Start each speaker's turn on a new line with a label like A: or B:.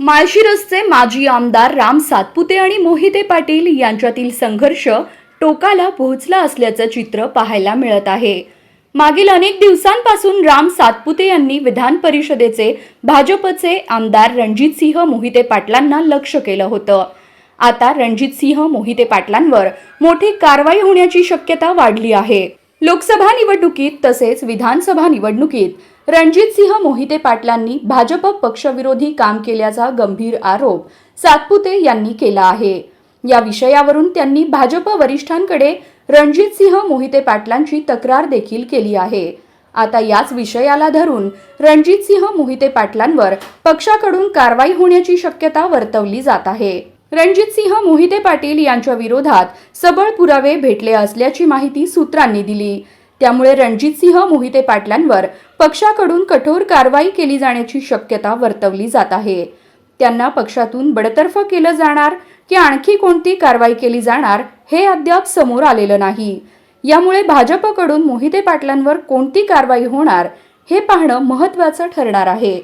A: माळशिरसचे माजी आमदार राम सातपुते आणि मोहिते पाटील यांच्यातील संघर्ष टोकाला पोहोचला असल्याचं चित्र पाहायला मिळत आहे। मागील अनेक दिवसांपासून राम सातपुते यांनी विधान परिषदेचे भाजपचे आमदार रणजितसिंह मोहिते पाटलांना लक्ष्य केलं होतं। आता रणजितसिंह मोहिते पाटलांवर मोठी कारवाई होण्याची शक्यता वाढली आहे। लोकसभा निवडणुकीत तसेच विधानसभा निवडणुकीत रणजितसिंह मोहिते पाटलांनी भाजप पक्षविरोधी काम केल्याचा गंभीर आरोप सातपुते यांनी केला आहे। या विषयावरून त्यांनी भाजप वरिष्ठांकडे रणजितसिंह मोहिते पाटलांची तक्रार देखील केली आहे। आता याच विषयाला धरून रणजितसिंह मोहिते पाटलांवर पक्षाकडून कारवाई होण्याची शक्यता वर्तवली जात आहे। रणजितसिंह मोहिते पाटील यांच्या विरोधात सबळ पुरावे भेटले असल्याची माहिती सूत्रांनी दिली। त्यामुळे रणजितसिंह मोहिते पाटलांवर पक्षाकडून कठोर कारवाई केली जाण्याची शक्यता वर्तवली जात आहे। त्यांना पक्षातून बडतर्फ केलं जाणार की आणखी कोणती कारवाई केली जाणार हे अद्याप समोर आलेलं नाही। यामुळे भाजपकडून मोहिते पाटलांवर कोणती कारवाई होणार हे पाहणं महत्त्वाचं ठरणार आहे।